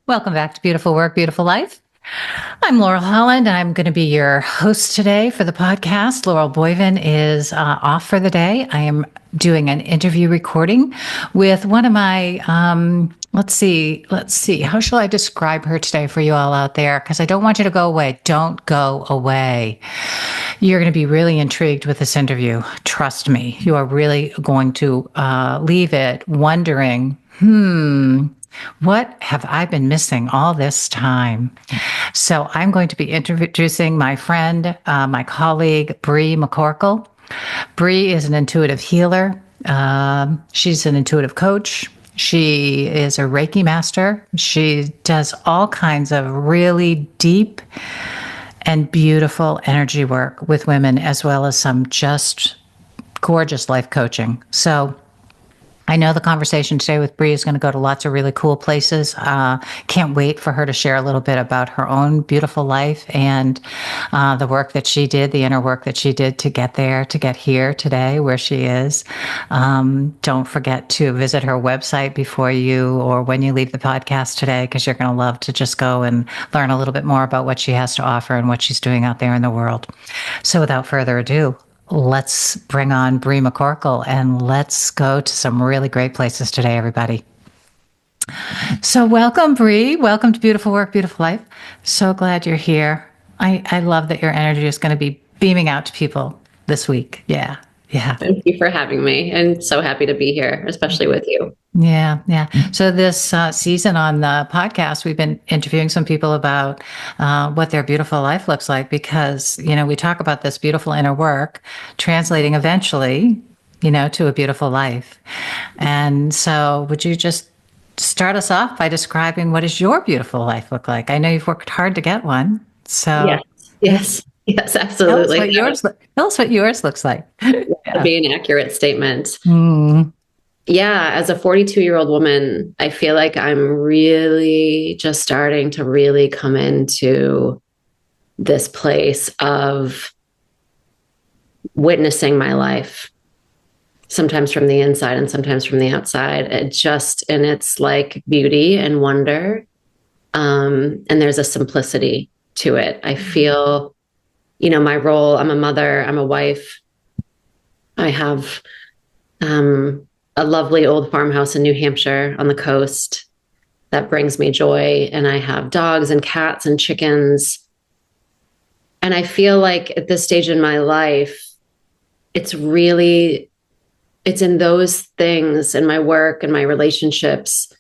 Welcome back to Beautiful Work, Beautiful Life. I'm Laurel Holland, and I'm going to be your host today for the podcast. Laurel Boyven is off for the day. I am doing an interview recording with one of my, let's see, how shall I describe her today for you all out there? Because I don't want you to go away. Don't go away. You're going to be really intrigued with this interview. Trust me, you are really going to leave it wondering, what have I been missing all this time? So I'm going to be introducing my friend, my colleague, Bri McCorkell. Bri is an intuitive healer. She's an intuitive coach. She is a Reiki Master. She does all kinds of really deep and beautiful energy work with women, as well as some just gorgeous life coaching. So I know the conversation today with Bri is going to go to lots of really cool places. Can't wait for her to share a little bit about her own beautiful life and the work that she did, the inner work that she did to get there, to get here today where she is. Don't forget to visit her website before you or when you leave the podcast today, because you're going to love to just go and learn a little bit more about what she has to offer and what she's doing out there in the world. So without further ado, let's bring on Bri McCorkell and let's go to some really great places today, everybody. So welcome, Bri. Welcome to Beautiful Work, Beautiful Life. So glad you're here. I love that your energy is going to be beaming out to people this week. Yeah. Thank you for having me. I'm so happy to be here, especially with you. Yeah. So this season on the podcast, we've been interviewing some people about what their beautiful life looks like, because, we talk about this beautiful inner work translating eventually, to a beautiful life. And so would you just start us off by describing what does your beautiful life look like? I know you've worked hard to get one. So Yes, absolutely. Tell us what yours looks like. That'd be an accurate statement. Yeah, as a 42-year-old woman, I feel like I'm really just starting to really come into this place of witnessing my life, sometimes from the inside and sometimes from the outside. And it's like beauty and wonder. And there's a simplicity to it. I feel, my role, I'm a mother, I'm a wife. I have a lovely old farmhouse in New Hampshire on the coast that brings me joy. And I have dogs and cats and chickens. And I feel like at this stage in my life, it's in those things in my work and my relationships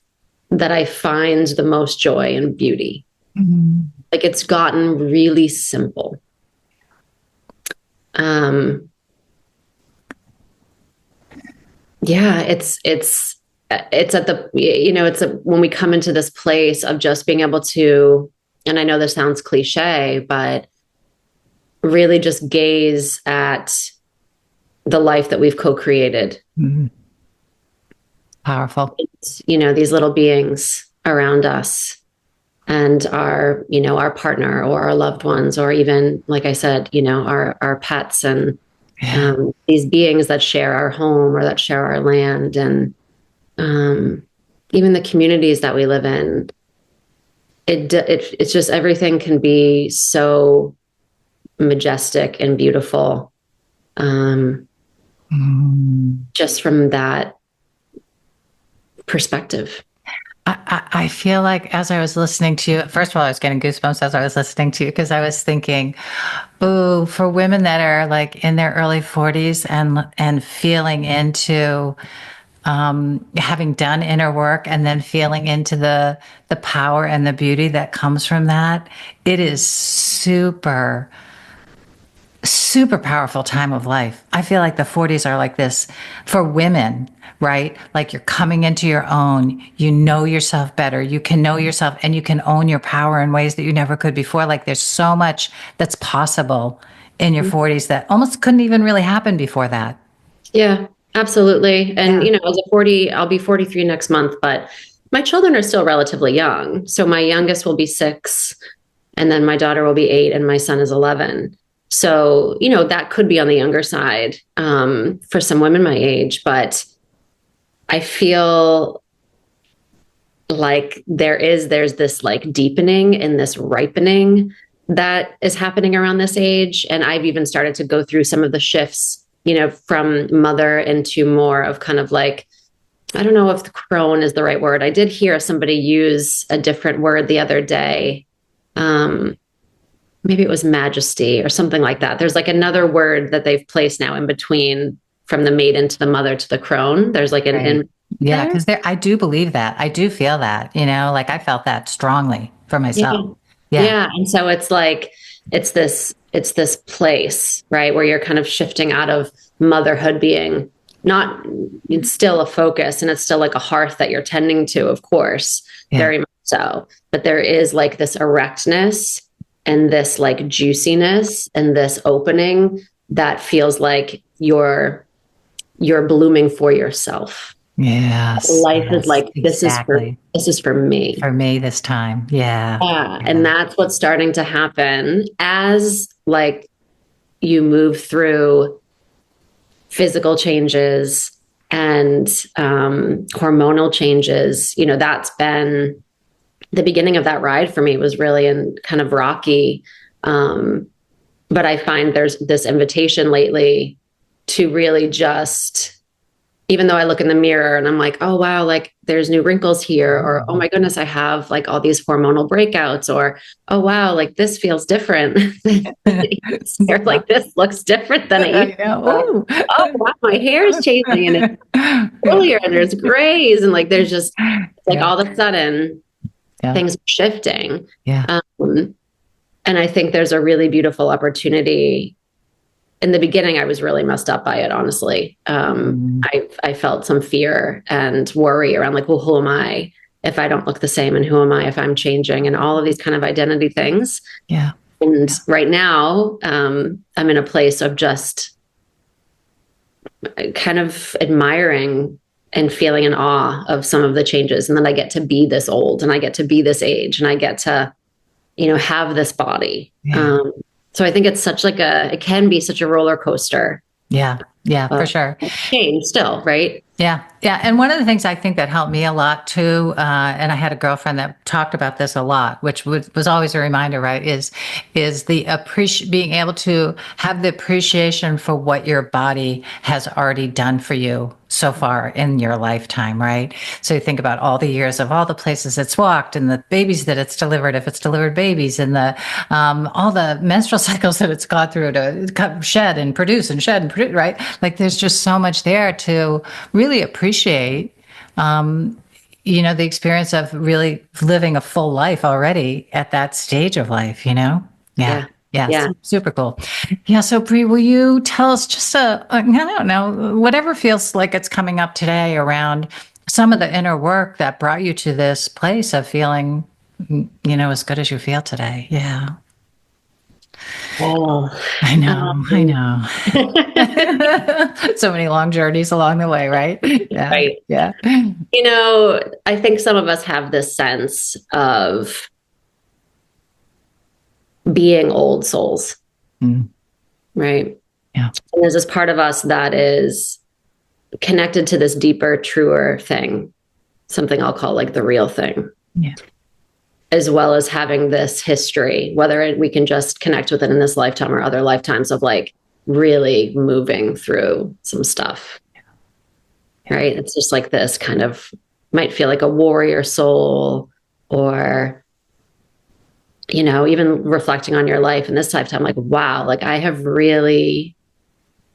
that I find the most joy and beauty. Like it's gotten really simple. It's at the, when we come into this place of just being able to, and I know this sounds cliche, but really just gaze at the life that we've co-created. Powerful. These little beings around us and our partner or our loved ones, or even, like I said, our pets and these beings that share our home or that share our land, and even the communities that we live in. It's just, everything can be so majestic and beautiful, just from that perspective. I feel like as I was listening to you, first of all, I was getting goosebumps as I was listening to you, because I was thinking, oh, for women that are like in their early 40s and feeling into having done inner work and then feeling into the power and the beauty that comes from that, it is super powerful time of life. I feel like the 40s are like this for women, right? Like you're coming into your own, you know yourself better, you can know yourself, and you can own your power in ways that you never could before. Like there's so much that's possible in your 40s that almost couldn't even really happen before that. Yeah, absolutely. And, as a 40, I'll be 43 next month, but my children are still relatively young. So my youngest will be 6, and then my daughter will be 8, and my son is 11. So, that could be on the younger side for some women my age, but I feel like there's this like deepening and this ripening that is happening around this age. And I've even started to go through some of the shifts, from mother into more of kind of like, I don't know if the crone is the right word. I did hear somebody use a different word the other day. Maybe it was majesty or something like that. There's like another word that they've placed now in between from the maiden to the mother to the crone. There's like an Yeah, because I do believe that. I do feel that, like I felt that strongly for myself. Yeah. Yeah. And so it's like, it's this place, right, where you're kind of shifting out of motherhood being not, it's still a focus and it's still like a hearth that you're tending to, of course, very much so. But there is like this erectness and this like juiciness and this opening that feels like you're blooming for yourself. Yes. Life is like, exactly. this is for me. For me this time. Yeah. Yeah. And that's what's starting to happen as like you move through physical changes and hormonal changes. That's been the beginning of that ride for me, was really in kind of rocky. But I find there's this invitation lately to really just, even though I look in the mirror and I'm like, oh, wow, like there's new wrinkles here, or, oh my goodness, I have like all these hormonal breakouts, or, oh, wow, like this feels different. Or like this looks different than it used to. Oh, wow, my hair is changing and it's earlier and there's grays. And like, there's just like all of a sudden things are shifting. Yeah. And I think there's a really beautiful opportunity. In the beginning, I was really messed up by it, honestly. I felt some fear and worry around like, well, who am I if I don't look the same? And who am I if I'm changing? And all of these kind of identity things. Yeah. And right now, I'm in a place of just kind of admiring and feeling in awe of some of the changes. And then I get to be this old and I get to be this age and I get to, have this body. Yeah. So I think it's it can be such a roller coaster. Yeah. Yeah, for sure. Change still, right? Yeah. Yeah. And one of the things I think that helped me a lot too, and I had a girlfriend that talked about this a lot, which was always a reminder, right? Is the being able to have the appreciation for what your body has already done for you so far in your lifetime, right? So you think about all the years of all the places it's walked and the babies that it's delivered, if it's delivered babies, and the all the menstrual cycles that it's gone through to shed and produce, right? Like there's just so much there to really appreciate, the experience of really living a full life already at that stage of life, Yeah. Super cool. Yeah. So Bri, will you tell us just I don't know, whatever feels like it's coming up today around some of the inner work that brought you to this place of feeling, as good as you feel today. Yeah. Oh, I know. So many long journeys along the way, right? Yeah. Right. Yeah. I think some of us have this sense of being old souls, right? Yeah. And there's this part of us that is connected to this deeper, truer thing, something I'll call like the real thing. Yeah. As well as having this history, whether we can just connect with it in this lifetime or other lifetimes of like really moving through some stuff. Yeah. Right? It's just like this kind of might feel like a warrior soul, or, even reflecting on your life in this lifetime, like, wow, like I have really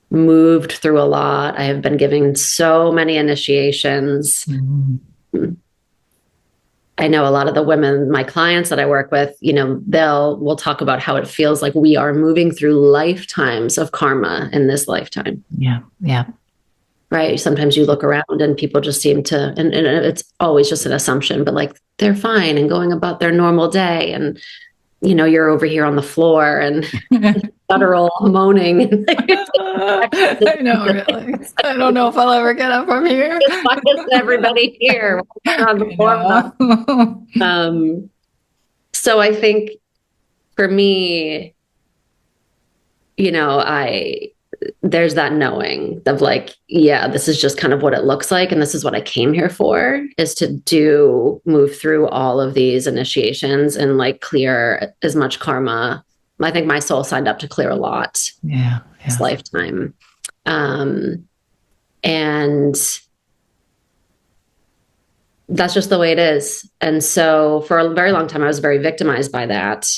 moved through a lot. I have been given so many initiations. Mm-hmm. I know a lot of the women, my clients that I work with, we'll talk about how it feels like we are moving through lifetimes of karma in this lifetime. Yeah. Yeah. Right. Sometimes you look around and people just seem to, and it's always just an assumption, but like they're fine and going about their normal day. And, you're over here on the floor and guttural moaning. I know, really. I don't know if I'll ever get up from here. Why is everybody here on the floor? So I think for me, there's that knowing of like, yeah, this is just kind of what it looks like. And this is what I came here for, is to move through all of these initiations and like clear as much karma. I think my soul signed up to clear a lot this lifetime. And that's just the way it is. And so for a very long time, I was very victimized by that,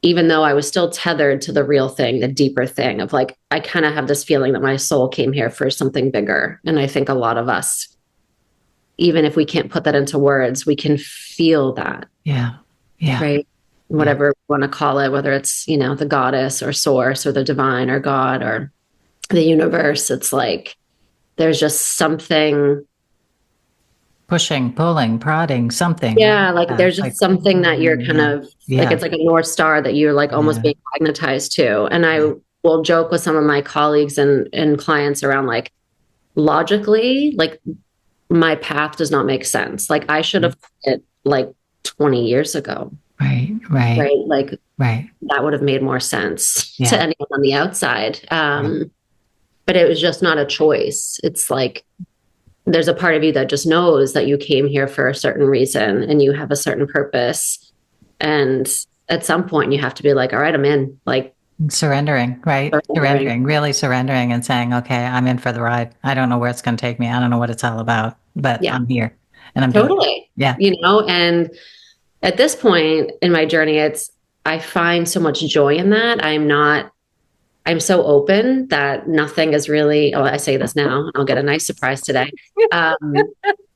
even though I was still tethered to the real thing, the deeper thing of like, I kind of have this feeling that my soul came here for something bigger. And I think a lot of us, even if we can't put that into words, we can feel that. Yeah. Right. Whatever you want to call it, whether it's, the goddess or source or the divine or God or the universe. It's like, there's just something pushing, pulling, prodding, something. Yeah. Like there's just like, something that you're kind of like, it's like a North Star that you're like almost being magnetized to. And I will joke with some of my colleagues and clients around like, logically, like my path does not make sense. Like I should have quit like 20 years ago. Right. Like that would have made more sense to anyone on the outside. But it was just not a choice. It's like, there's a part of you that just knows that you came here for a certain reason and you have a certain purpose. And at some point you have to be like, all right, I'm in. Like surrendering, right? Surrendering, really surrendering and saying, okay, I'm in for the ride. I don't know where it's going to take me. I don't know what it's all about, but I'm here and I'm totally, doing it. And at this point in my journey, I find so much joy in that. I'm so open that nothing is really, I say this now, I'll get a nice surprise today.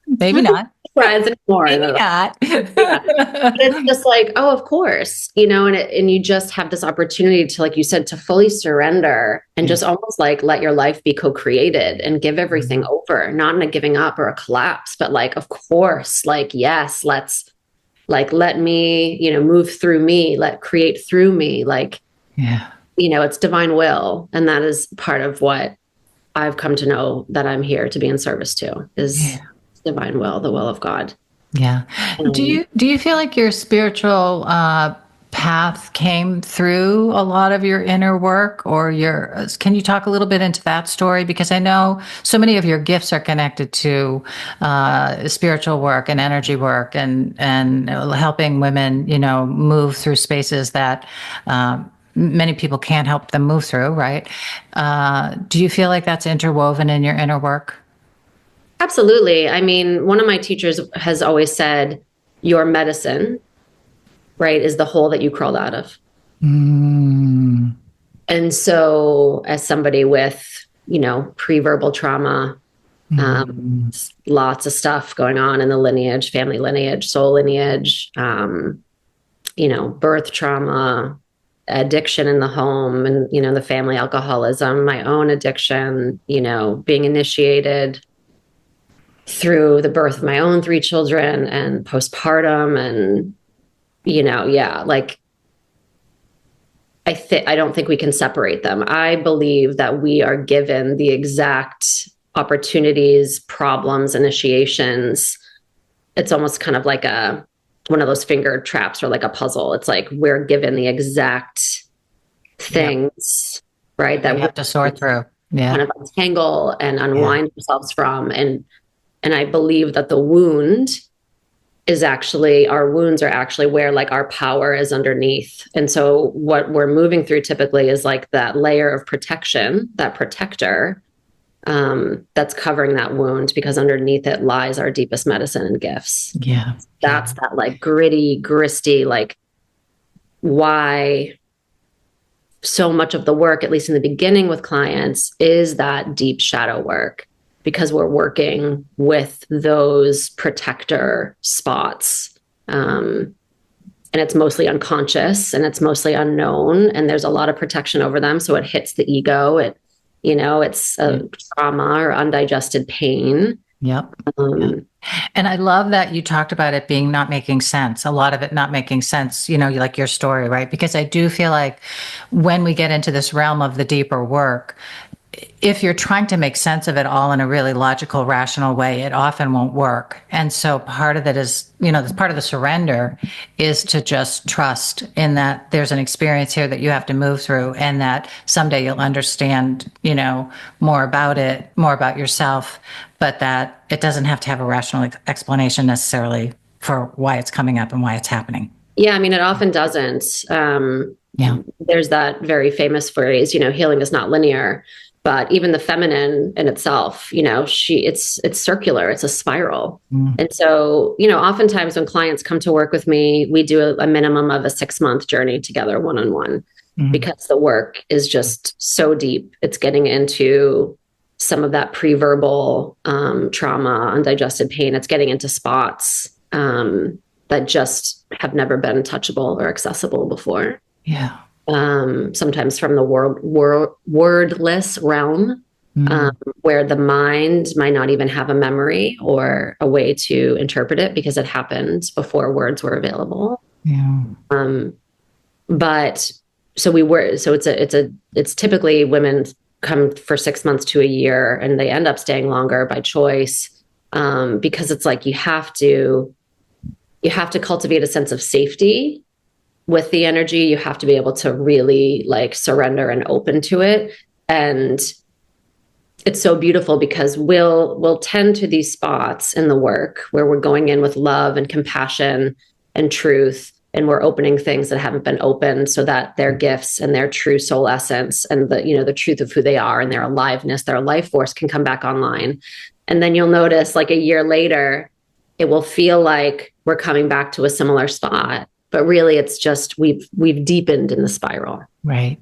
Maybe not. Surprise anymore. Maybe not. But it's just like, oh, of course, and you just have this opportunity to, like you said, to fully surrender and just almost like let your life be co-created and give everything over, not in a giving up or a collapse, but like, of course, like, yes, let me, move through me, create through me. Like, it's divine will. And that is part of what I've come to know that I'm here to be in service to is divine will, the will of God. Yeah. Do you feel like your spiritual path came through a lot of your inner work, or can you talk a little bit into that story? Because I know so many of your gifts are connected to spiritual work and energy work and helping women, move through spaces that many people can't help them move through, right? Do you feel like that's interwoven in your inner work? Absolutely. I mean, one of my teachers has always said, your medicine, right, is the hole that you crawled out of. And so as somebody with, pre-verbal trauma, lots of stuff going on in the lineage, family lineage, soul lineage, birth trauma, addiction in the home and, the family alcoholism, my own addiction, being initiated through the birth of my own 3 children and postpartum and, like I don't think we can separate them. I believe that we are given the exact opportunities, problems, initiations. It's almost kind of like one of those finger traps or like a puzzle. It's like we're given the exact things, right? That we have to sort through. Kind of untangle and unwind ourselves from. And I believe that the wound is actually, our wounds are actually where like our power is underneath. And so what we're moving through typically is like that layer of protection, that protector, that's covering that wound, because underneath it lies our deepest medicine and gifts. That's that like gritty, like why so much of the work, at least in the beginning with clients, is that deep shadow work, because we're working with those protector spots. And it's mostly unconscious and it's mostly unknown, and there's a lot of protection over them. So it hits the ego. It's a trauma or undigested pain. And I love that you talked about it being not making sense. A lot of it not making sense, like your story, right? Because I do feel like when we get into this realm of the deeper work, if you're trying to make sense of it all in a really logical, rational way, it often won't work. And so part of it is, part of the surrender is to just trust in that there's an experience here that you have to move through, and that someday you'll understand, more about it, more about yourself, but that it doesn't have to have a rational explanation necessarily for why it's coming up and why it's happening. Yeah, I mean, it often doesn't. Yeah. There's that very famous phrase, healing is not linear. But even the feminine in itself, it's circular, it's a spiral. And so, oftentimes when clients come to work with me, we do a minimum of a 6-month journey together, one-on-one, because the work is just so deep. It's getting into some of that pre-verbal trauma, undigested pain. It's getting into spots that just have never been touchable or accessible before. Yeah. Sometimes from the wordless realm, where the mind might not even have a memory or a way to interpret it because it happened before words were available. Yeah. But so it's typically women come for 6 months to a year, and they end up staying longer by choice, because it's like you have to cultivate a sense of safety with the energy. You have to be able to really surrender and open to it. And it's so beautiful because we'll tend to these spots in the work where we're going in with love and compassion and truth, and we're opening things that haven't been opened, so that their gifts and their true soul essence and the truth of who they are and their aliveness, their life force can come back online. And then you'll notice a year later, it will feel like we're coming back to a similar spot. But really, it's just we've deepened in the spiral. Right.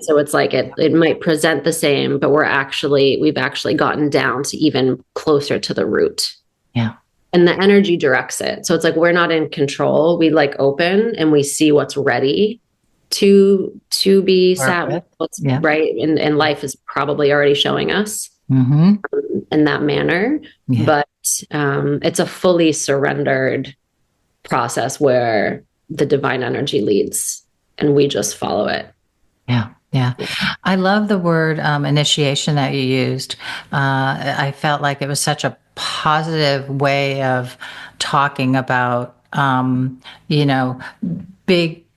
So it's like it might present the same, but we've actually gotten down to even closer to the root. Yeah. And the energy directs it. So it's like we're not in control. We open and we see what's ready to be sat with, what's right. And life is probably already showing us in that manner. Yeah. But it's a fully surrendered process where the divine energy leads and we just follow it. Yeah. I love the word initiation that you used. I felt like it was such a positive way of talking about,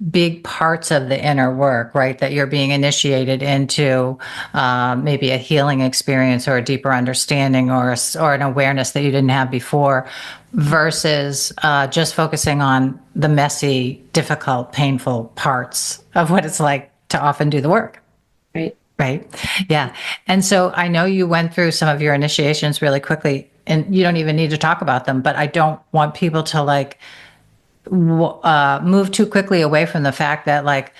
big parts of the inner work, right? That you're being initiated into maybe a healing experience or a deeper understanding or an awareness that you didn't have before, versus just focusing on the messy, difficult, painful parts of what it's like to often do the work. Right. Yeah. And so I know you went through some of your initiations really quickly, and you don't even need to talk about them, but I don't want people to move too quickly away from the fact that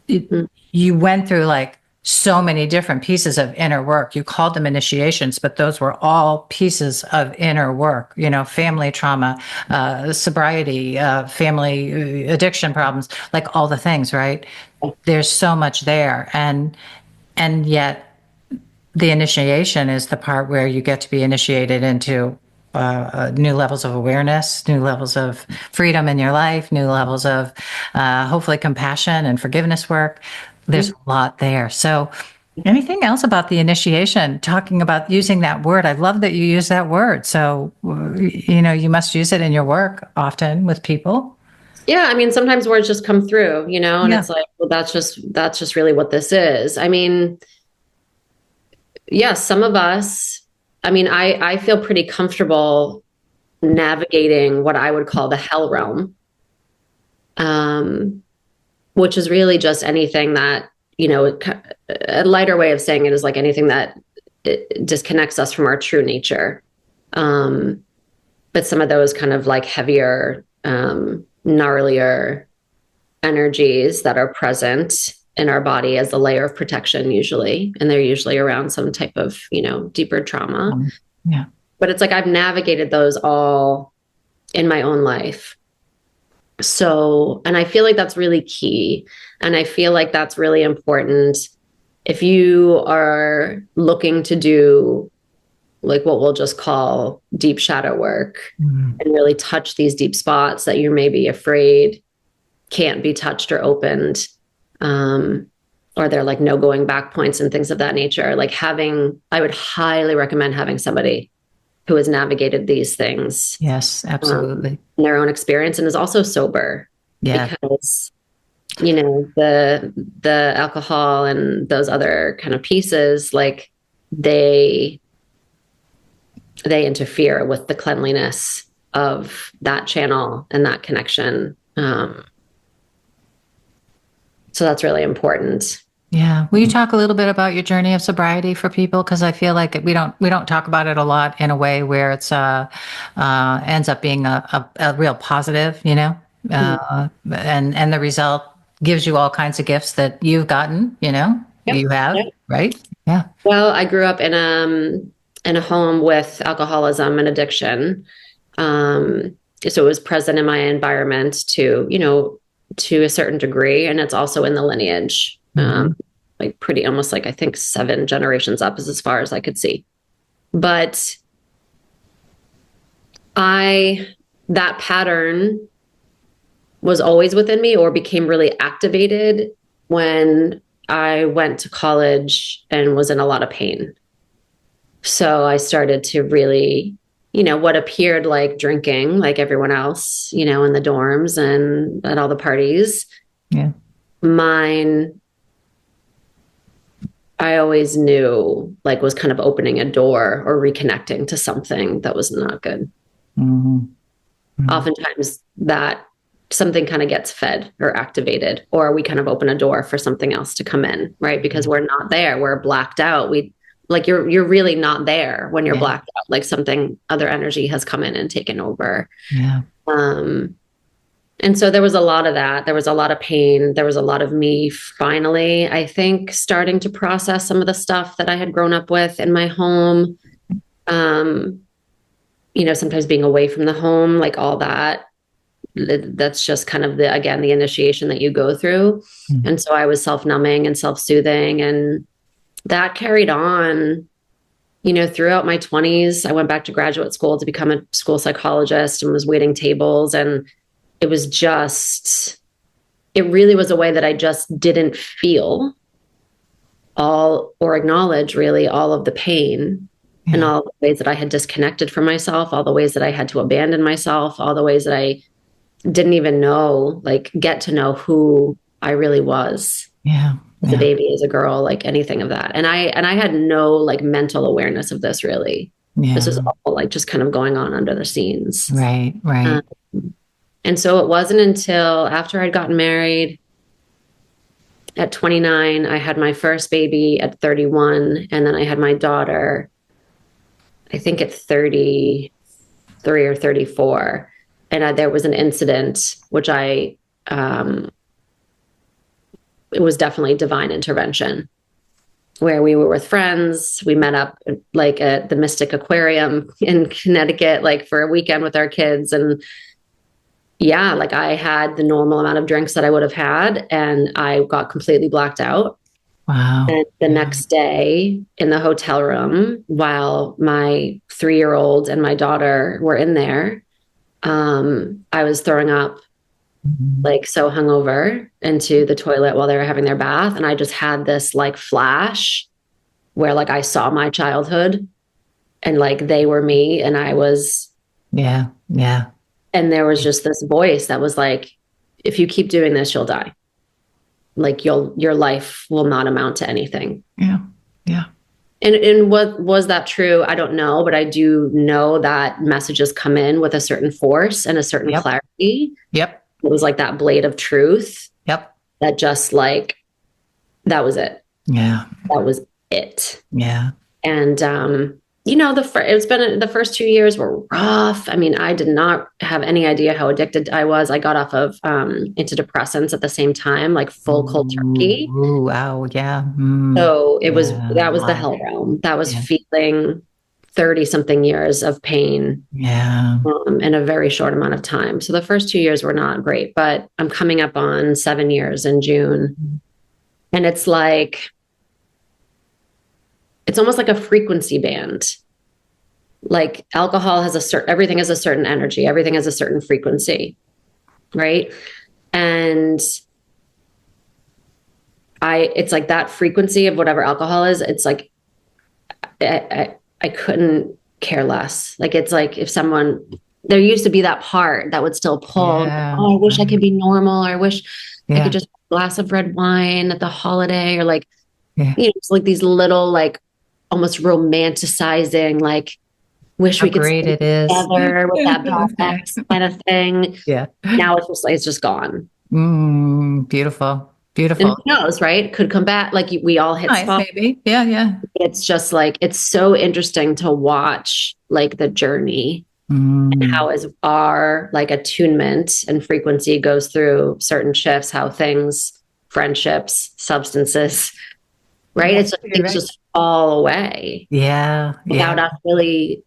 you went through so many different pieces of inner work. You called them initiations, but those were all pieces of inner work, family trauma, sobriety, family addiction problems, all the things, right? There's so much there. And yet the initiation is the part where you get to be initiated into new levels of awareness, new levels of freedom in your life, new levels of hopefully compassion and forgiveness work. There's a lot there. So anything else about the initiation, talking about using that word? I love that you use that word. So, you must use it in your work often with people. Yeah. I mean, sometimes words just come through, and it's well, that's just really what this is. I mean, some of us, I feel pretty comfortable navigating what I would call the hell realm, which is really just anything that, a lighter way of saying it is anything that disconnects us from our true nature. But some of those kind of heavier, gnarlier energies that are present in our body as a layer of protection usually, and they're usually around some type of, deeper trauma. Yeah. But it's I've navigated those all in my own life. So, and I feel that's really key. And I feel that's really important if you are looking to do what we'll just call deep shadow work, and really touch these deep spots that you're maybe afraid can't be touched or opened. or they're like no going back points and things of that nature. Like I would highly recommend having somebody who has navigated these things Yes, absolutely. in their own experience and is also sober, Yeah. because the alcohol and those other kind of pieces, like they interfere with the cleanliness of that channel and that connection. So that's really important. Yeah. Will you talk a little bit about your journey of sobriety for people? Because I feel like we don't talk about it a lot in a way where it's ends up being a real positive, and the result gives you all kinds of gifts that you've gotten, Yep. you have, Yep. right? Yeah. Well, I grew up in a home with alcoholism and addiction. So it was present in my environment to a certain degree, and it's also in the lineage. Like pretty almost like I think 7 generations up is as far as I could see. But that pattern was always within me or became really activated when I went to college and was in a lot of pain. So I started to really, what appeared like drinking, like everyone else, in the dorms and at all the parties. Yeah. Mine, I always knew like was kind of opening a door or reconnecting to something that was not good. Oftentimes that something kind of gets fed or activated, or we kind of open a door for something else to come in, right? Because we're not there, we're blacked out. You're really not there when you're blacked out, like something other energy has come in and taken over. Yeah. And so there was a lot of that. There was a lot of pain. There was a lot of me finally, I think, starting to process some of the stuff that I had grown up with in my home. Sometimes being away from the home, like all that. That's just kind of the initiation that you go through. And so I was self-numbing and self-soothing, and that carried on, throughout my 20s. I went back to graduate school to become a school psychologist and was waiting tables. And it really was a way that I just didn't feel or acknowledge really all of the pain and all the ways that I had disconnected from myself, all the ways that I had to abandon myself, all the ways that I didn't even get to know who I really was. As a baby, as a girl, like anything of that. And I had no like mental awareness of this really. This was all like just kind of going on under the scenes. Right. And so it wasn't until after I'd gotten married at 29, I had my first baby at 31, and then I had my daughter, I think at 33 or 34. And there was an incident, which it was definitely divine intervention, where we were with friends. We met up like at the Mystic Aquarium in Connecticut, like for a weekend with our kids. And like I had the normal amount of drinks that I would have had, and I got completely blacked out. Wow. And the next day in the hotel room, while my 3-year-old and my daughter were in there, I was throwing up, like so hungover, into the toilet while they were having their bath. And I just had this like flash where like I saw my childhood and like they were me and I was. Yeah. And there was just this voice that was like, if you keep doing this, you'll die. Like your life will not amount to anything. Yeah. And what was that true? I don't know, but I do know that messages come in with a certain force and a certain clarity. Yep. It was like that blade of truth. Yep. That just like, that was it. Yeah. That was it. Yeah. And, the first 2 years were rough. I mean, I did not have any idea how addicted I was. I got off of antidepressants at the same time, like full cold turkey. Ooh, wow. Yeah. So that was the hell realm. That was feeling 30 something years of pain in a very short amount of time. So the first 2 years were not great, but I'm coming up on 7 years in June. And it's almost like a frequency band. Like alcohol has everything has a certain energy. Everything has a certain frequency. Right. And it's like that frequency of whatever alcohol is, it's like, I couldn't care less. Like, it's like if someone, there used to be that part that would still pull. Yeah. Oh, I wish I could be normal. Or I wish I Yeah. could just have a glass of red wine at the holiday, or like, Yeah. it's like these little, like almost romanticizing, like, wish How we could great stay it is. together with that bad ex kind of thing. Yeah. Now it's just like, it's just gone. Beautiful. And Beautiful. who knows, right? Could come back. Like, we all hit Nice, spots. maybe. Yeah. Yeah. It's just like, it's so interesting to watch, like, the journey, and Mm. how is our, like, attunement and frequency goes through certain shifts, how things, friendships, substances, right? Yeah, It's like you're things right. just fall away Yeah. without Yeah. us really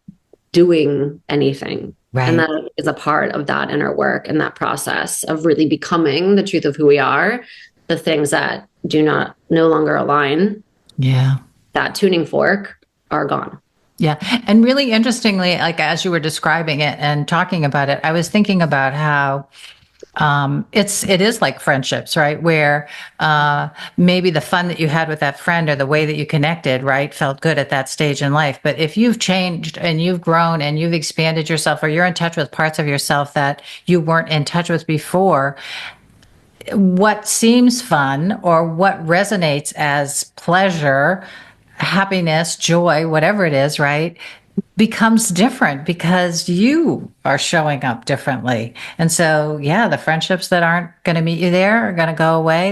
doing anything. And Right. that is a part of that inner work and that process of really becoming the truth of who we are. The things that do not no longer align, Yeah. that tuning fork, are gone. Yeah. And really interestingly, like as you were describing it and talking about it, I was thinking about how it is like friendships, right? Where maybe the fun that you had with that friend or the way that you connected, right, felt good at that stage in life. But if you've changed and you've grown and you've expanded yourself, or you're in touch with parts of yourself that you weren't in touch with before, what seems fun or what resonates as pleasure, happiness, joy, whatever it is, right, becomes different because you are showing up differently. And so, yeah, the friendships that aren't going to meet you there are going to go away.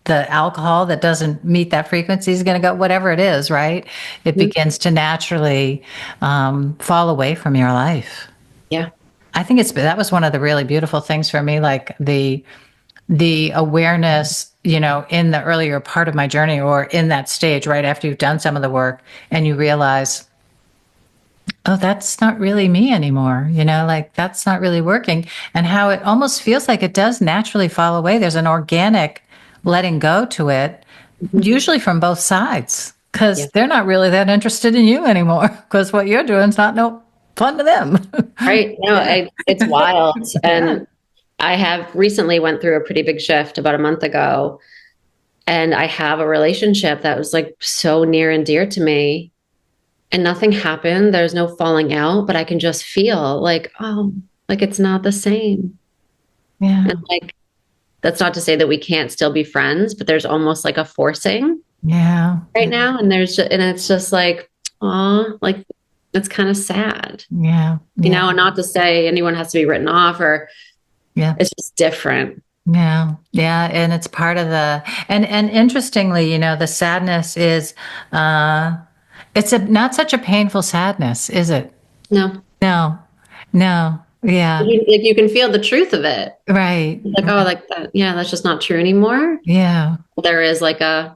The alcohol that doesn't meet that frequency is going to go, whatever it is, right? It Mhm. begins to naturally fall away from your life. Yeah. I think that was one of the really beautiful things for me, like the awareness, in the earlier part of my journey or in that stage, right after you've done some of the work and you realize, oh, that's not really me anymore, like that's not really working. And how it almost feels like it does naturally fall away. There's an organic letting go to it, Mhm. usually from both sides, Yeah. because they're not really that interested in you anymore, because what you're doing is not no fun to them. Right. No, Yeah. it's wild. Yeah. And I have recently went through a pretty big shift about a month ago. And I have a relationship that was like so near and dear to me, and nothing happened. There's no falling out, but I can just feel like, oh, like it's not the same. Yeah. And like, that's not to say that we can't still be friends, but there's almost like a forcing Yeah. right now. And and it's just like, oh, like it's kind of sad, Yeah. Yeah. and not to say anyone has to be written off, or Yeah. it's just different. Yeah, yeah, and it's part of and interestingly, the sadness is it's not such a painful sadness, is it? No, No, no, yeah, like you can feel the truth of it. right, Like, oh, like that. Yeah, that's just not true anymore. yeah, There is like a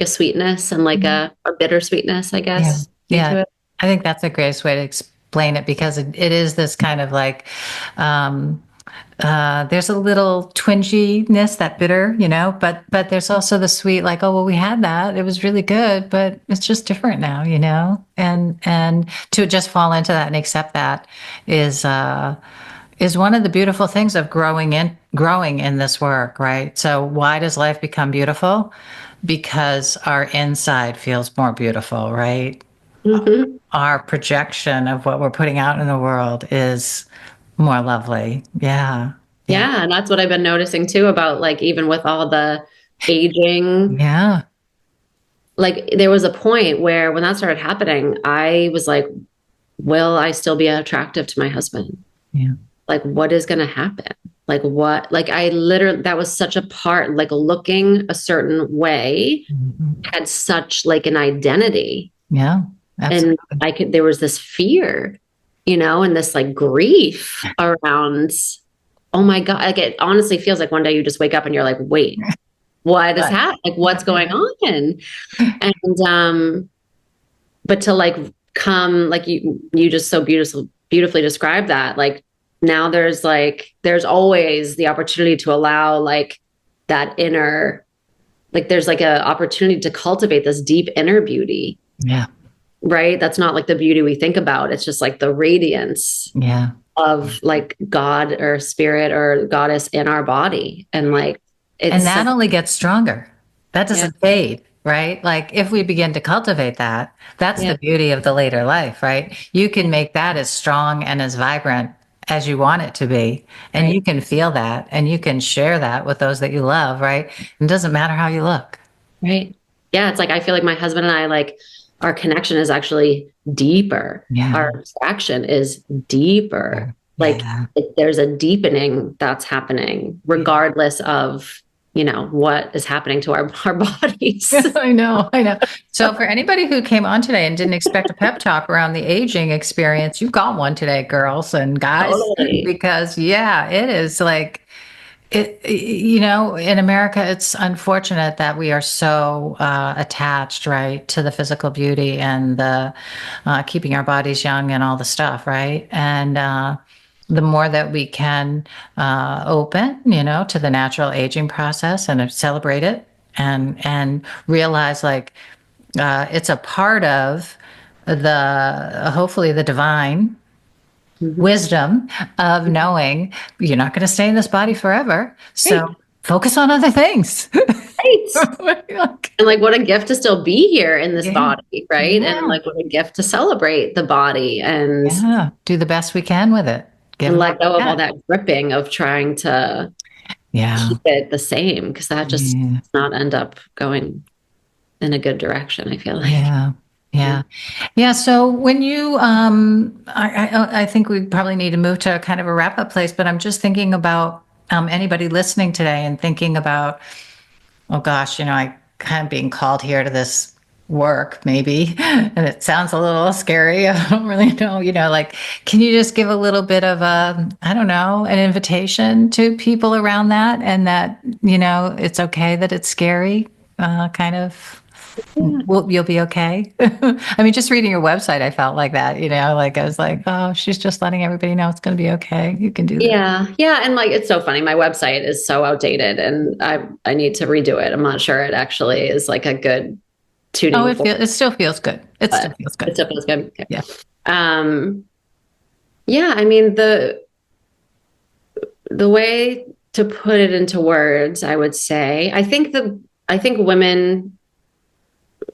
sweetness and like a bittersweetness, I yeah, guess, yeah. to it. I think that's a great way to explain it because it is this kind of like um, there's a little twinginess, that bitter, but there's also the sweet, like, oh well, we had that, it was really good, but it's just different now, and to just fall into that and accept that is one of the beautiful things of growing in this work, right? So why does life become beautiful? Because our inside feels more beautiful, right? Hmm. Our projection of what we're putting out in the world is more lovely. Yeah. Yeah. Yeah, and that's what I've been noticing too about, like, even with all the aging. Yeah. Like, there was a point where when that started happening, I was like, will I still be attractive to my husband? Yeah. Like, what is going to happen? Like, what? Like, I literally, that was such a part, like, looking a certain way Mhm. had such like an identity. Yeah. And Absolutely. there was this fear, and this like grief around, oh my God. Like, it honestly feels like one day you just wake up and you're like, wait, what is Right. happening? Like, what's going on? And, but to like come, like you just so beautifully described that. Like, now there's always the opportunity to allow like that inner, like there's like a opportunity to cultivate this deep inner beauty, Yeah. right? That's not like the beauty we think about. It's just like the radiance Yeah. of like God or spirit or goddess in our body. And like, And it's that only gets stronger. That Yeah. doesn't fade, right? Like if we begin to cultivate that, that's Yeah. the beauty of the later life, right? You can make that as strong and as vibrant as you want it to be. And Right. you can feel that and you can share that with those that you love, right? It doesn't matter how you look. Right. Yeah. It's like, I feel like my husband and I, like, our connection is actually deeper. Yeah. Our attraction is deeper. Like, Yeah. there's a deepening that's happening regardless of, what is happening to our bodies. I know, I know. So for anybody who came on today and didn't expect a pep talk around the aging experience, you've got one today, girls and guys, Totally. because yeah, it is like in America, it's unfortunate that we are so attached, right, to the physical beauty and the keeping our bodies young and all the stuff, right? And the more that we can open, to the natural aging process and celebrate it and realize like it's a part of the hopefully the divine Mhm. wisdom of knowing you're not going to stay in this body forever. Right. So focus on other things. Right. And like, what a gift to still be here in this Yeah. body, right? And Yeah. like, what a gift to celebrate the body Yeah. Do the best we can with it. Give and it all let go we of all got. that gripping of trying to Yeah. keep it the same, because that just Yeah. does not end up going in a good direction, I feel like. Yeah. Yeah. Yeah. Yeah. So when you, I think we probably need to move to kind of a wrap up place, but I'm just thinking about anybody listening today and thinking about, oh gosh, I kind of being called here to this work maybe, and it sounds a little scary. I don't really know, like, can you just give a little bit of I don't know, an invitation to people around that and that, it's okay that it's scary, kind of. Yeah. Well, you'll be okay. I mean, just reading your website, I felt like that, like I was like, oh, she's just letting everybody know it's going to be okay. You can do this. Yeah. Yeah. And like, it's so funny. My website is so outdated and I need to redo it. I'm not sure it actually is like a good Oh, tuning fork, it still feels good. It still but feels it good. still feels good. Okay. Yeah. Um, yeah. I mean, the way to put it into words, I would say, I think women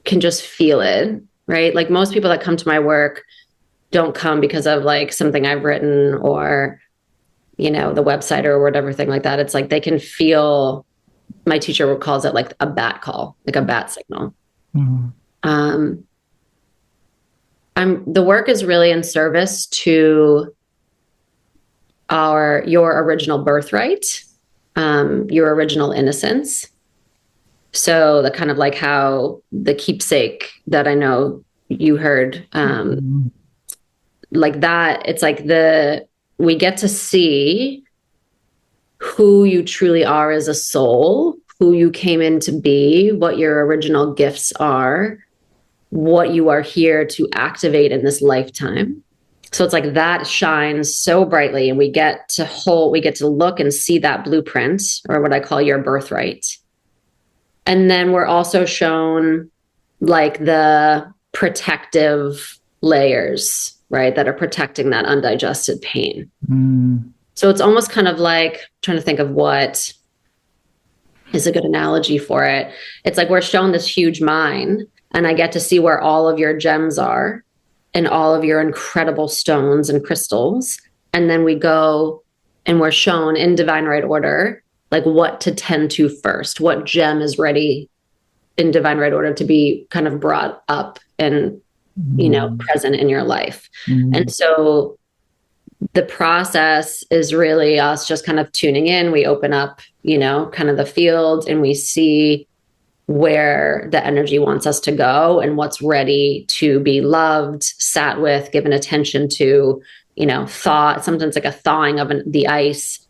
can just feel it, right? Like, most people that come to my work don't come because of like something I've written or, the website or whatever thing like that. It's like they can feel, my teacher calls it like a bat call, like a bat signal. Mhm. Um, the work is really in service to your original birthright, your original innocence. So the kind of like how the keepsake that I know you heard, Mhm. like that, it's like we get to see who you truly are as a soul, who you came in to be, what your original gifts are, what you are here to activate in this lifetime. So it's like that shines so brightly, and we get to look and see that blueprint, or what I call your birthright. And then we're also shown like the protective layers, right, that are protecting that undigested pain. Mm. So it's almost kind of like, trying to think of what is a good analogy for it. It's like we're shown this huge mine, and I get to see where all of your gems are and all of your incredible stones and crystals. And then we go and we're shown in divine right order, like what to tend to first, what gem is ready in divine right order to be kind of brought up and, present in your life. Mm. And so the process is really us just kind of tuning in. We open up, kind of the field, and we see where the energy wants us to go and what's ready to be loved, sat with, given attention to, thought, sometimes like a thawing of the ice.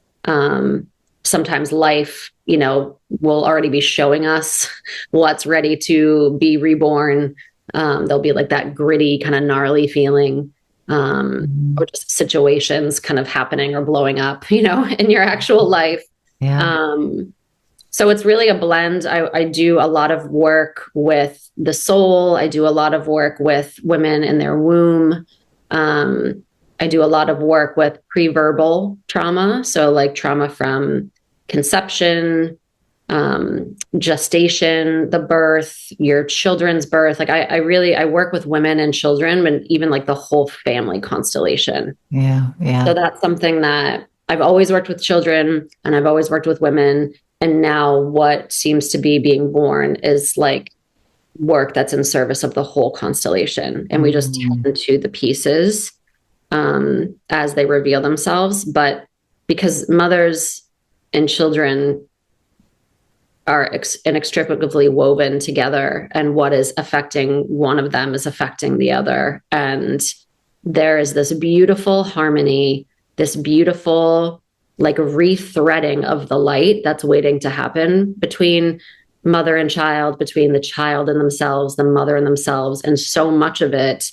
Sometimes life, will already be showing us what's ready to be reborn. There'll be like that gritty, kind of gnarly feeling, or just situations kind of happening or blowing up, in your actual life. Yeah. So it's really a blend. I do a lot of work with the soul. I do a lot of work with women in their womb. I do a lot of work with pre-verbal trauma. So like trauma from conception, gestation, the birth, your children's birth. Like I work with women and children, but even like the whole family constellation. Yeah. So that's something that I've always worked with children and I've always worked with women. And now what seems to be being born is like work that's in service of the whole constellation. And we just tend to the pieces as they reveal themselves. But because mothers and children are inextricably woven together, and what is affecting one of them is affecting the other. And there is this beautiful harmony, this beautiful like rethreading of the light that's waiting to happen between mother and child, between the child and themselves, the mother and themselves. And so much of it,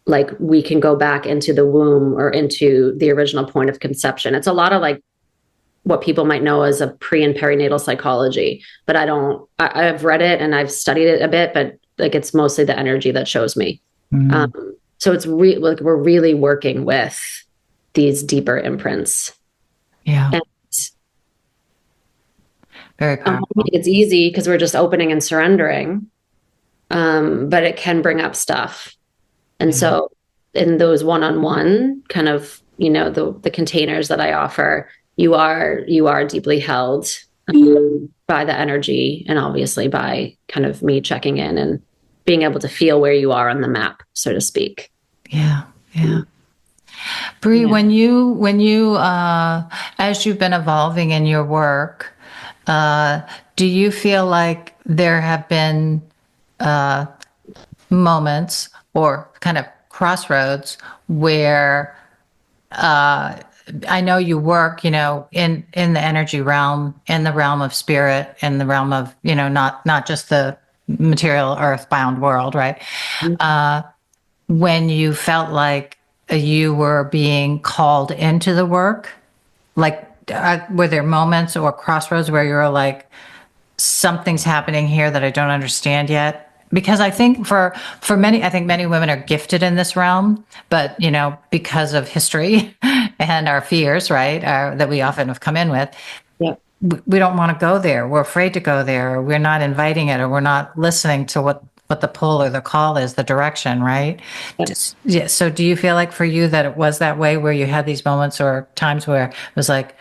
like we can go back into the womb or into the original point of conception. It's a lot of like what people might know as a pre and perinatal psychology, but I've read it and I've studied it a bit, but like it's mostly the energy that shows me. So it's like we're really working with these deeper imprints. Yeah. And very powerful. it's easy because we're just opening and surrendering. But it can bring up stuff. And so in those one-on-one kind of, the containers that I offer, you are deeply held by the energy and obviously by kind of me checking in and being able to feel where you are on the map, so to speak. Yeah. Yeah. Bri, when you, as you've been evolving in your work, do you feel like there have been moments or kind of crossroads where I know you work, in the energy realm, in the realm of spirit, in the realm of, not just the material earthbound world, right? When you felt like you were being called into the work, like were there moments or crossroads where you were like, something's happening here that I don't understand yet? Because I think for many, I think many women are gifted in this realm, but because of history and our fears, right, that we often have come in with, we don't want to go there. We're afraid to go there. Or we're not inviting it, or we're not listening to what the pull or the call is, the direction, right? So do you feel like for you that it was that way, where you had these moments or times where it was like,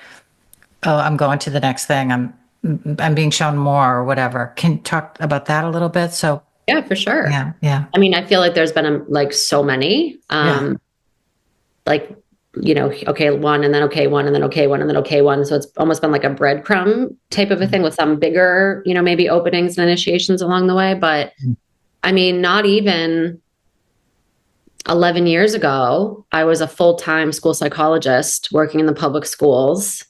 oh, I'm going to the next thing. I'm being shown more or whatever. Can you talk about that a little bit? So yeah, for sure. Yeah. I mean, I feel like there's been like so many, like, okay, one and then okay, one and then okay, one and then okay, one. So it's almost been like a breadcrumb type of a thing with some bigger, maybe openings and initiations along the way. But I mean, not even 11 years ago, I was a full-time school psychologist working in the public schools,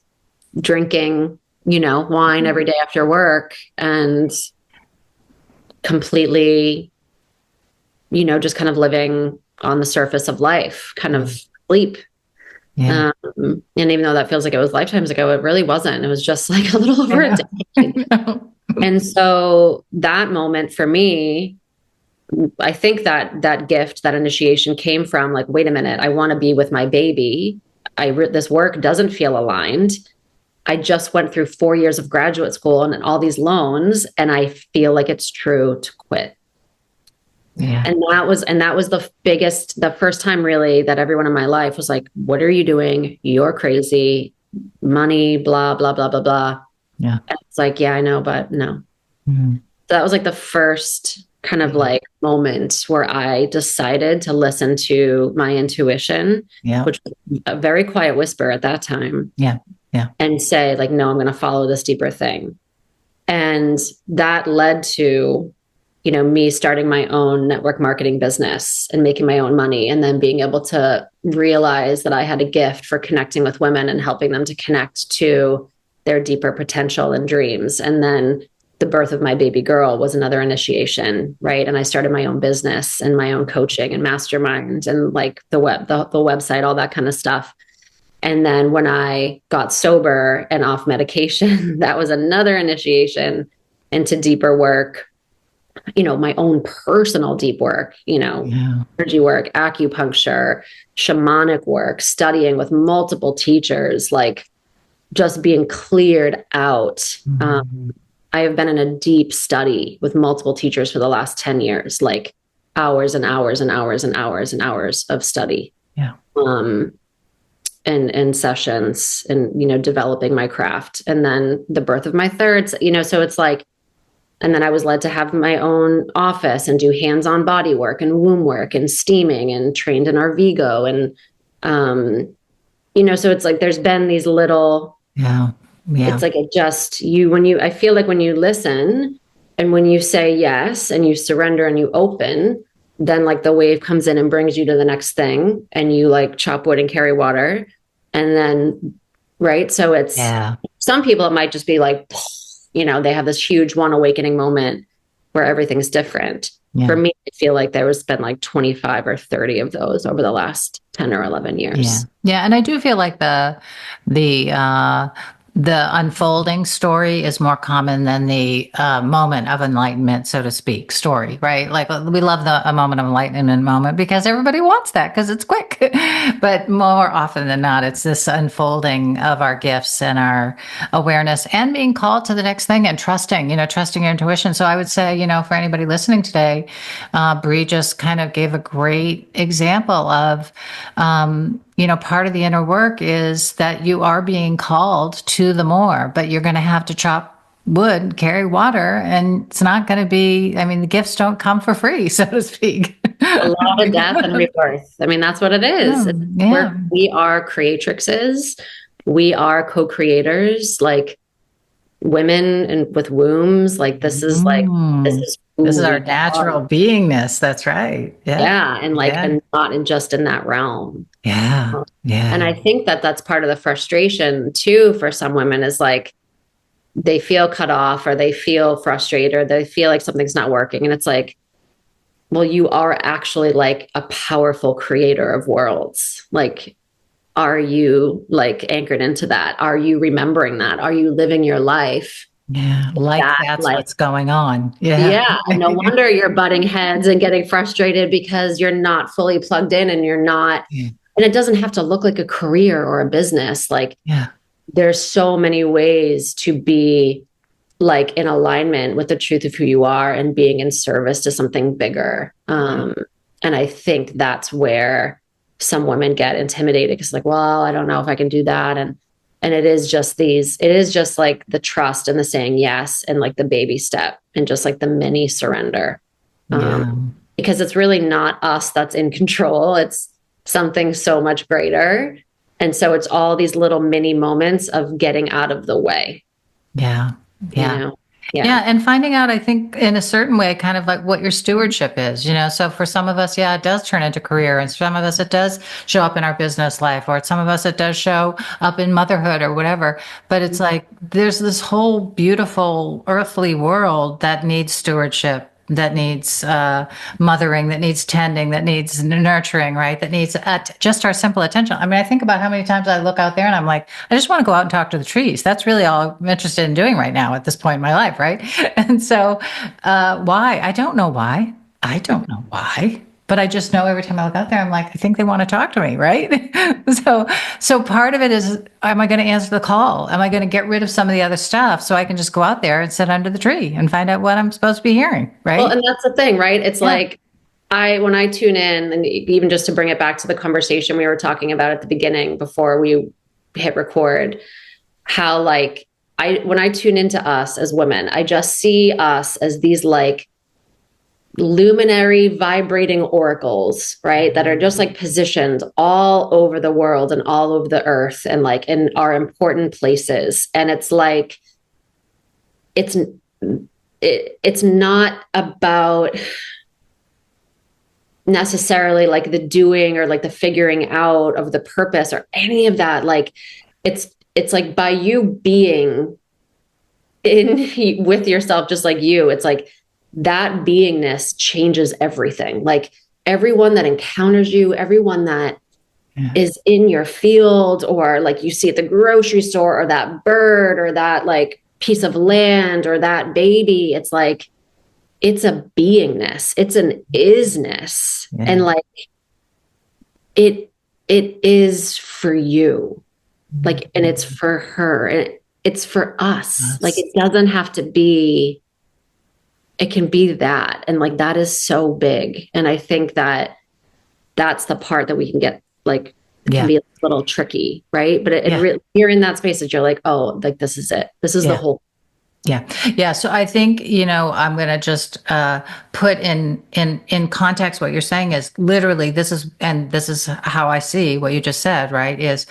drinking, wine every day after work, and completely, just kind of living on the surface of life, kind of sleep. Yeah. And even though that feels like it was lifetimes ago, it really wasn't. It was just like a little over a decade. And so that moment for me, I think that gift, that initiation came from like, wait a minute, I want to be with my baby. This work doesn't feel aligned. I just went through 4 years of graduate school and all these loans, and I feel like it's true to quit. Yeah. And that was the first time really that everyone in my life was like, what are you doing? You're crazy. Money, blah, blah, blah, blah, blah. Yeah. And it's like, yeah, I know, but no. Mm-hmm. So that was like the first kind of like moment where I decided to listen to my intuition, which was a very quiet whisper at that time. Yeah. And say like, no, I'm going to follow this deeper thing. And that led to, me starting my own network marketing business and making my own money, and then being able to realize that I had a gift for connecting with women and helping them to connect to their deeper potential and dreams. And then the birth of my baby girl was another initiation, right? And I started my own business and my own coaching and mastermind and like the website, all that kind of stuff. And then when I got sober and off medication, that was another initiation into deeper work, my own personal deep work, energy work, acupuncture, shamanic work, studying with multiple teachers, like just being cleared out. Mm-hmm. I have been in a deep study with multiple teachers for the last 10 years, like hours and hours and hours and hours and hours of study. Yeah. And sessions and, developing my craft. And then the birth of my third, so it's like, and then I was led to have my own office and do hands-on body work and womb work and steaming and trained in our Vigo. And, so it's like, there's been these little, Yeah. Yeah. it's like it just, I feel like when you listen and when you say yes and you surrender and you open, then like the wave comes in and brings you to the next thing and you like chop wood and carry water. And then, right. So it's, some people, it might just be like, they have this huge one awakening moment where everything's different. Yeah. For me, I feel like there has been like 25 or 30 of those over the last 10 or 11 years. Yeah. Yeah. And I do feel like the unfolding story is more common than the moment of enlightenment, so to speak, story, right? Like we love a moment of enlightenment moment because everybody wants that because it's quick. But more often than not, it's this unfolding of our gifts and our awareness and being called to the next thing and trusting your intuition. So I would say, for anybody listening today, Bri just kind of gave a great example of, part of the inner work is that you are being called to the more, but you're going to have to chop wood, carry water, and it's not going to be, the gifts don't come for free, so to speak. A lot of death and rebirth. That's what it is. Yeah. We are creatrixes. We are co-creators, like women and with wombs. Like this is our natural beingness. That's right. Yeah. Yeah. And and not just in that realm. Yeah. Yeah. And I think that that's part of the frustration too, for some women is like, they feel cut off or they feel frustrated or they feel like something's not working. And it's like, well, you are actually like a powerful creator of worlds. Like, are you like anchored into that? Are you remembering that? Are you living your life? Yeah, that's what's going on. Yeah. Yeah. And no wonder you're butting heads and getting frustrated because you're not fully plugged in and you're not, and it doesn't have to look like a career or a business. Like there's so many ways to be like in alignment with the truth of who you are and being in service to something bigger. And I think that's where some women get intimidated because like, well, I don't know if I can do that. And it is just like the trust and the saying yes and like the baby step and just like the mini surrender. Because it's really not us that's in control. It's something so much greater. And so it's all these little mini moments of getting out of the way. Yeah. Yeah. Yeah. And finding out, I think in a certain way, kind of like what your stewardship is, so for some of us, it does turn into career. And some of us, it does show up in our business life, or some of us, it does show up in motherhood or whatever. But it's like, there's this whole beautiful earthly world that needs stewardship, that needs mothering, that needs tending, that needs nurturing, right? That needs just our simple attention. I think about how many times I look out there and I'm like, I just want to go out and talk to the trees. That's really all I'm interested in doing right now at this point in my life, right? And so why? I don't know why. But I just know every time I look out there, I'm like, I think they want to talk to me, right? So part of it is, am I going to answer the call? Am I going to get rid of some of the other stuff so I can just go out there and sit under the tree and find out what I'm supposed to be hearing, right? Well, and that's the thing, right? It's like, when I tune in, and even just to bring it back to the conversation we were talking about at the beginning before we hit record, how like, when I tune into us as women, I just see us as these like luminary vibrating oracles, right? That are just like positioned all over the world and all over the earth and like in our important places. And it's like, it's not about necessarily like the doing or like the figuring out of the purpose or any of that. Like it's like by you being in with yourself, just like you, it's like, that beingness changes everything. Like everyone that encounters you, everyone that is in your field, or like you see at the grocery store, or that bird, or that like piece of land, or that baby, it's like, it's a beingness. It's an isness. And like, it is for you. Like, and it's for her and it's for us. Like, Yes. it doesn't have to be, it can be that. And like, that is so big. And I think that that's the part that we can get, like, it can Yeah. be a little tricky, right? But Yeah. you're in that space that you're like, oh, like, this is it. This is the Yeah. whole. Yeah. Yeah. So I think, I'm going to just put in context what you're saying is literally this is how I see what you just said, right? Is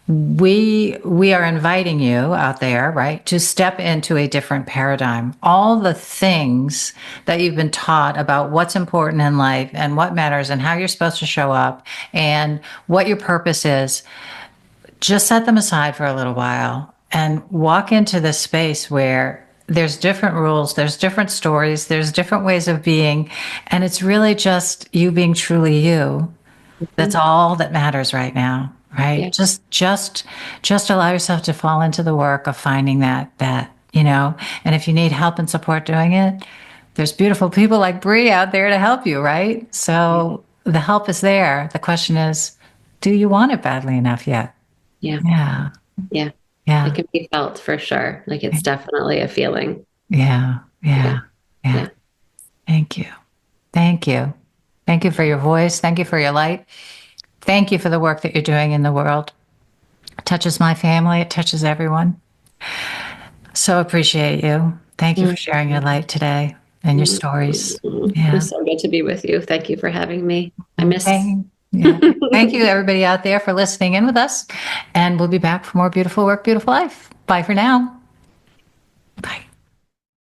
we are inviting you out there, right, to step into a different paradigm. All the things that you've been taught about what's important in life and what matters and how you're supposed to show up and what your purpose is, just set them aside for a little while and walk into this space where there's different rules, there's different stories, there's different ways of being, and it's really just you being truly you. That's all that matters right now, right? Yeah. Just allow yourself to fall into the work of finding that, and if you need help and support doing it, there's beautiful people like Bri out there to help you, right? So the help is there. The question is, do you want it badly enough yet? Yeah. Yeah. Yeah. Yeah. It can be felt for sure. Like, it's definitely a feeling. Yeah. Yeah. Yeah. Yeah. Yeah. Thank you. Thank you. Thank you for your voice. Thank you for your light. Thank you for the work that you're doing in the world. It touches my family. It touches everyone. So appreciate you. Thank you for sharing your light today and your stories. It Yeah. was so good to be with you. Thank you for having me. I miss. Yeah. Thank you, everybody out there, for listening in with us. And we'll be back for more beautiful work, beautiful life. Bye for now. Bye.